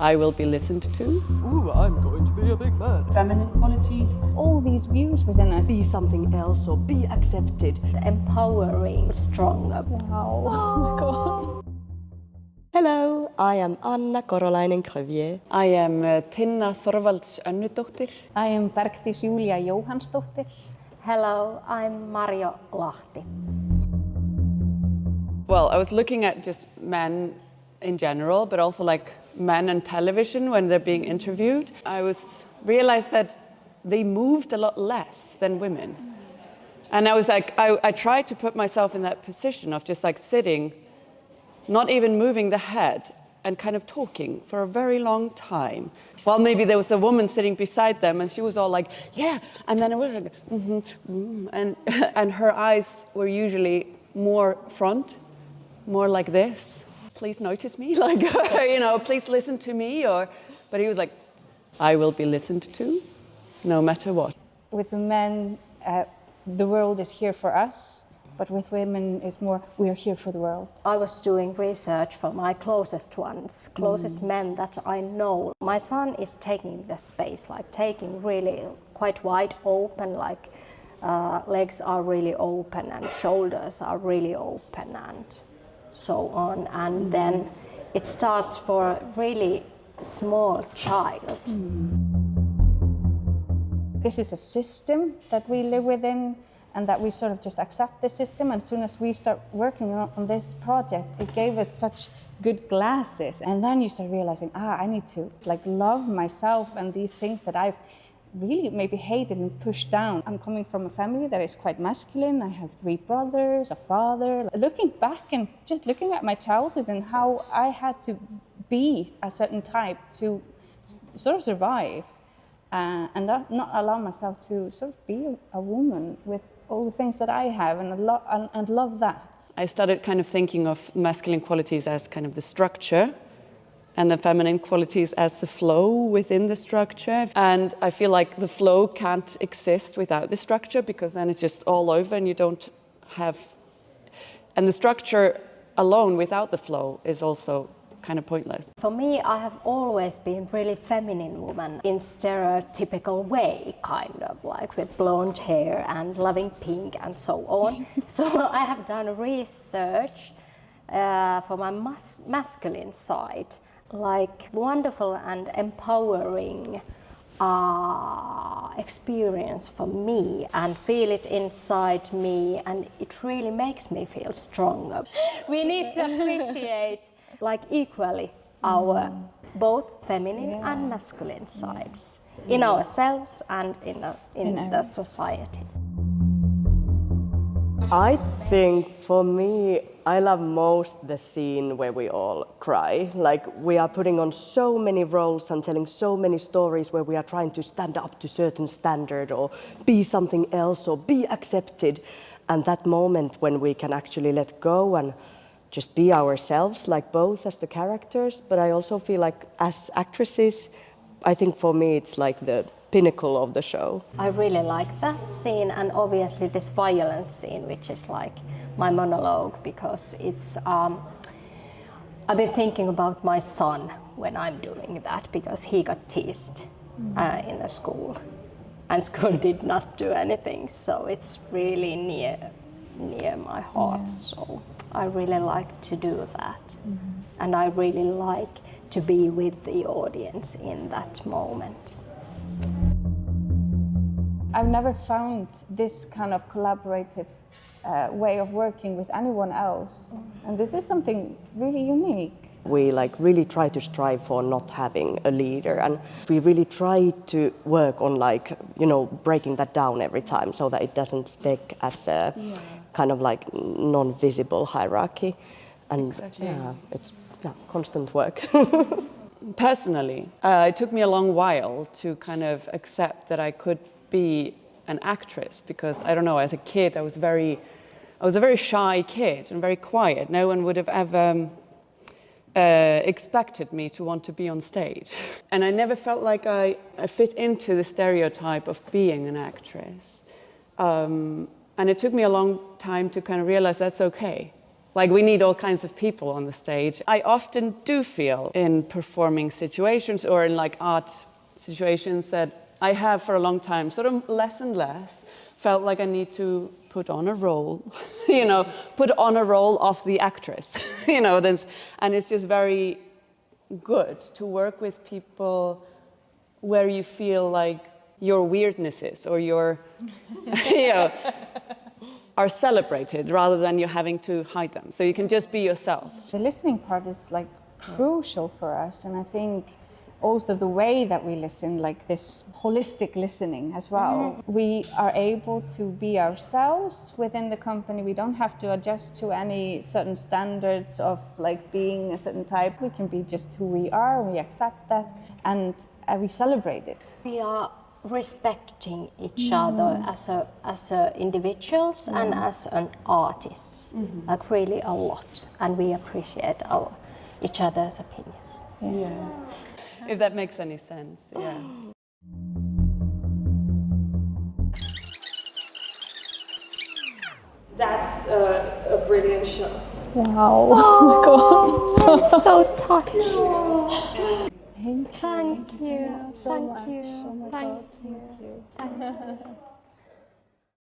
I will be listened to. Ooh, I'm going to be a big man. Feminine qualities. All these views within us. Be something else or be accepted. Empowering, stronger. Wow. Oh my God. Hello, I am Anna Korolainen-Crevier. I am Tinna Þorvalds Önnudóttir. I am Bergdís Júlia Jóhannsdóttir. Hello, I'm Marjo Lahti. Well, I was looking at just men in general, but also like men and television when they're being interviewed. I realized that they moved a lot less than women. And I was like, I tried to put myself in that position of just like sitting, not even moving the head, and kind of talking for a very long time. Well, maybe there was a woman sitting beside them and she was all like, yeah, and then it was like, and her eyes were usually more front, more like this. Please notice me, like, please listen to me, but he was like, I will be listened to, no matter what. With the men, the world is here for us, but with women, it's more, we are here for the world. I was doing research for my closest ones, closest men that I know. My son is taking the space, like taking really quite wide open, like legs are really open and shoulders are really open and so on. And then it starts for a really small child. This is a system that we live within, and that we sort of just accept the system. And as soon as we start working on this project, it gave us such good glasses. And then you start realizing, I need to like love myself and these things that I've really maybe hated and pushed down. I'm coming from a family that is quite masculine. I have 3 brothers, a father. Looking back and just looking at my childhood and how I had to be a certain type to sort of survive and not allow myself to sort of be a woman with all the things that I have and love that. I started kind of thinking of masculine qualities as kind of the structure and the feminine qualities as the flow within the structure. And I feel like the flow can't exist without the structure, because then it's just all over and you don't have... And the structure alone without the flow is also kind of pointless. For me, I have always been really feminine woman in stereotypical way, kind of like with blonde hair and loving pink and so on. So I have done research for my masculine side, like wonderful and empowering experience for me, and feel it inside me, and it really makes me feel stronger. We need to appreciate like equally our both feminine and masculine sides in ourselves and in the society. I think for me, I love most the scene where we all cry. Like we are putting on so many roles and telling so many stories where we are trying to stand up to certain standard or be something else or be accepted. And that moment when we can actually let go and just be ourselves, like both as the characters, but I also feel like as actresses, I think for me it's like the pinnacle of the show. I really like that scene, and obviously this violence scene, which is like my monologue, because it's I've been thinking about my son when I'm doing that, because he got teased in the school, and school did not do anything, so it's really near my heart. So I really like to do that, and I really like to be with the audience in that moment. I've never found this kind of collaborative way of working with anyone else, and this is something really unique. We like really try to strive for not having a leader, and we really try to work on like, breaking that down every time so that it doesn't stick as a kind of like non-visible hierarchy. And exactly. It's constant work. Personally, it took me a long while to kind of accept that I could be an actress, because I don't know, as a kid I was a very shy kid and very quiet. No one would have ever expected me to want to be on stage. And I never felt like I fit into the stereotype of being an actress. And it took me a long time to kind of realize that's okay. Like, we need all kinds of people on the stage. I often do feel in performing situations or in like art situations that I have for a long time, sort of less and less, felt like I need to put on a role, you know, put on a role of the actress, you know, and it's just very good to work with people where you feel like your weirdnesses or your, you know, are celebrated rather than you having to hide them. So you can just be yourself. The listening part is like crucial for us, and I think also the way that we listen, like this holistic listening as well. We are able to be ourselves within the company. We don't have to adjust to any certain standards of like being a certain type. We can be just who we are, we accept that, and we celebrate it. We are respecting each other as individuals and as an artists, like really a lot, and we appreciate each other's opinions. Yeah. If that makes any sense, yeah. That's a brilliant show. Wow. Oh, I'm so touched. Thank you. Thank you. So Thank much. you. Oh my Thank God. you. Thank you.